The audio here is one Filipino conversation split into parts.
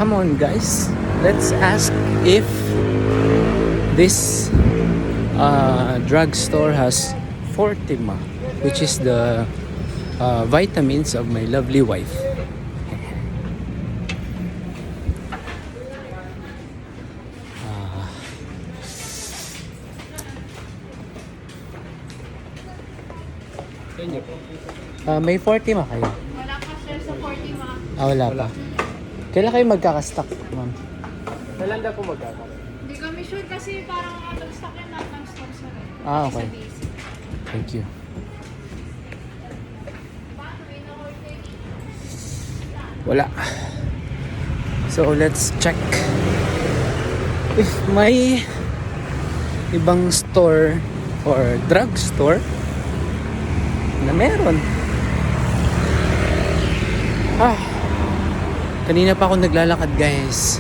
Come on guys, let's ask if this drugstore has Fortima, which is the vitamins of my lovely wife. May Fortima kayo? Wala ka sir sa 40 ma. Wala pa. Kailan kayo magkakastock, ma'am? Kailan daw po magkakaroon? Hindi kami sure kasi parang out of stock yan lahat ng stores na rin. Okay. Sa basic. Thank you. Wala. So let's check if may ibang store or drugstore na meron. Kanina pa ako naglalakad guys.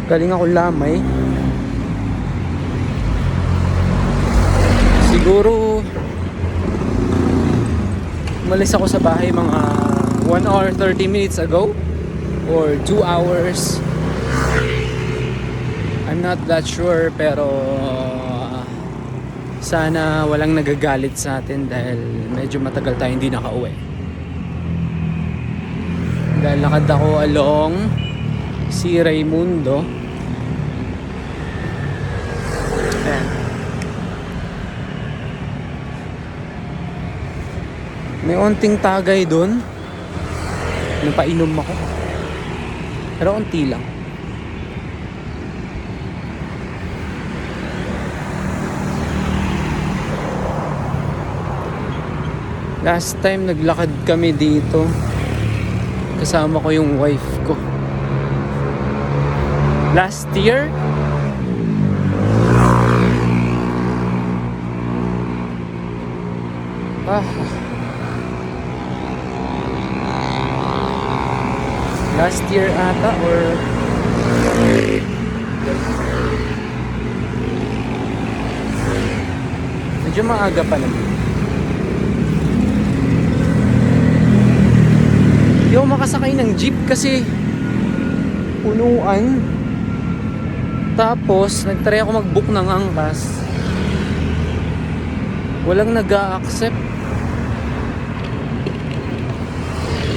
Galing ako Lamay. Siguro umalis ako sa bahay mga 1 hour 30 minutes ago or 2 hours. I'm not that sure, pero sana walang nagagalit sa atin dahil medyo matagal tayo hindi nakauwi. Lalakad ako along si Raimundo. Ayan. May onting tagay dun. Napainom ako. Pero onti lang. Last time naglakad kami dito, kasama ko yung wife ko. Last year? Last year ata or medyo maaga pa naman. Hindi ako makasakay ng jeep kasi punuan. Tapos nagtry ako mag-book ng angkas. Walang nag-a-accept.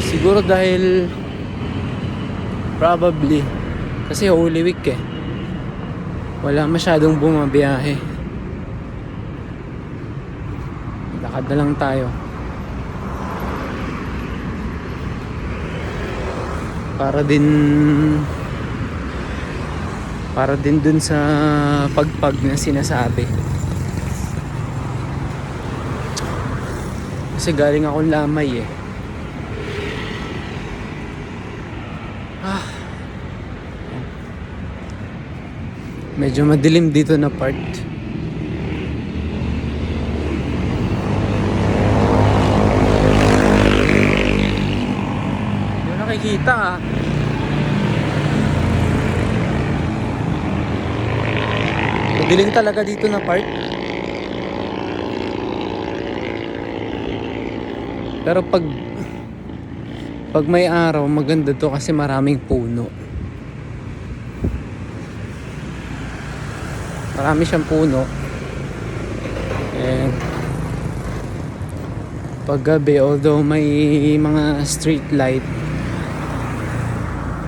Siguro dahil probably kasi Holy Week eh. Wala masyadong bumabiyahe. Lakad na lang tayo. Para din dun sa pagpag na sinasabi. Kasi galing akong Lamay eh. Medyo madilim dito na part. Hindi ko nakikita ah. Madilim talaga dito na part. Pero pag may araw, maganda to kasi maraming puno. Marami siyang puno. And pag gabi, although may mga street light,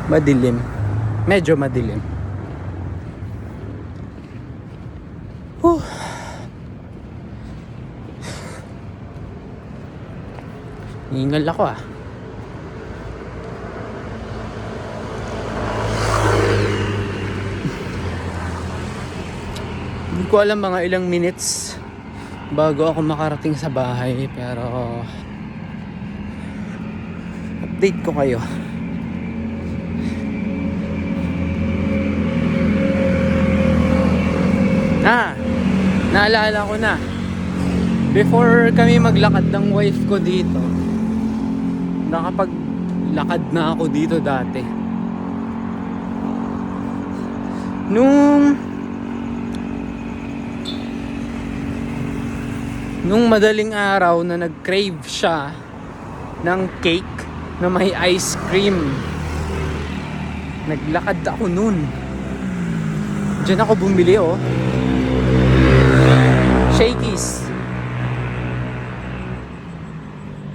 madilim. Medyo madilim. Hingal ako ah. Hindi ko alam mga ilang minutes bago ako makarating sa bahay, pero update ko kayo. Naalala ko na. Before kami maglakad ng wife ko dito, nakapaglakad na ako dito dati. Nung madaling araw na nag-crave siya ng cake, na may ice cream. Naglakad ako nun. Diyan ako bumili oh. Shakey's.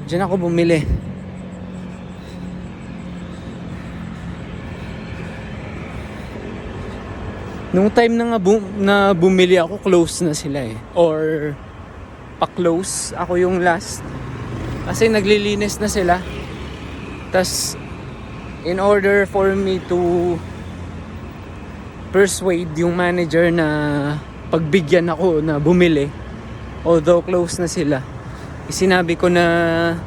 Diyan ako bumili. Nung time na nga na bumili ako, close na sila eh. Or pa-close. Ako yung last. Kasi naglilinis na sila. Tas in order for me to persuade yung manager na pagbigyan ako na bumili, although close na sila, sinabi ko na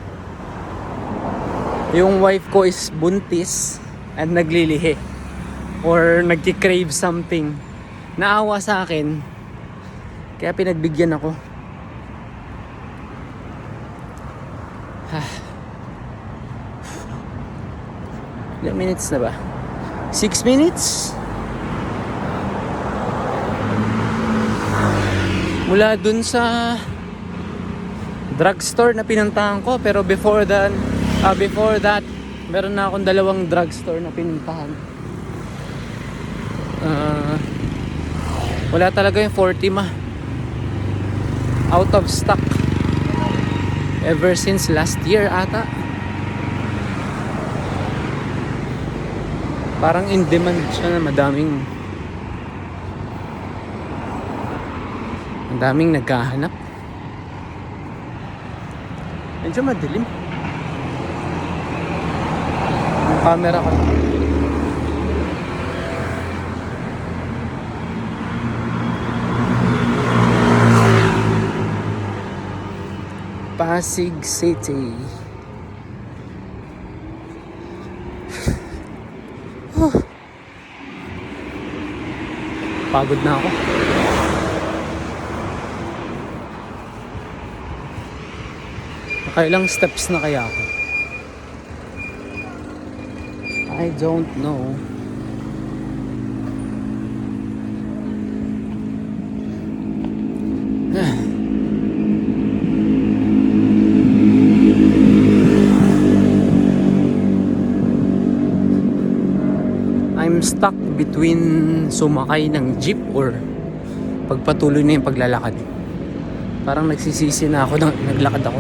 yung wife ko is buntis at naglilihi or nagki-crave something. Naawa sa akin, kaya pinagbigyan ako. Ilang minutes na ba? 6 minutes? Mula dun sa drugstore na pinuntahan ko, pero before that, meron na akong dalawang drugstore na pinuntahan. Wala talaga yung 40 ma. Out of stock. Ever since last year ata. Parang in demand siya na madaming naghahanap. Medyo madilim. Yung camera ko. Pasig City. Pagod na ako. Nakailang steps na kaya ako? I don't know. I'm stuck between sumakay ng jeep or pagpatuloy na yung paglalakad. Parang nagsisisi na ako naglakad ako.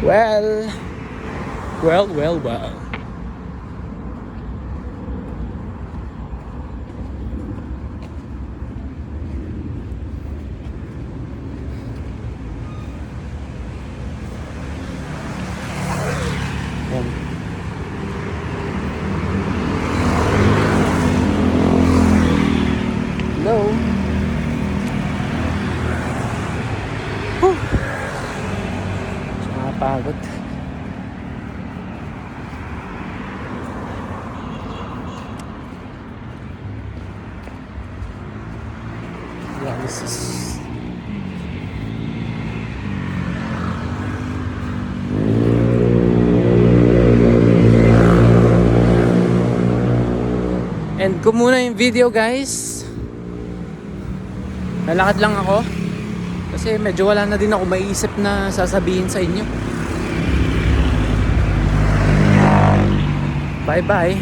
Well. Hello. Nakapagod. Yeah, this is end ko muna yung video, guys. Lalakad lang ako kasi medyo wala na din ako maiisip na sasabihin sa inyo. Bye bye.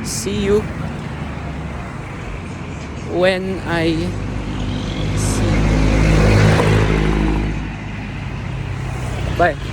See you when I see you. Bye.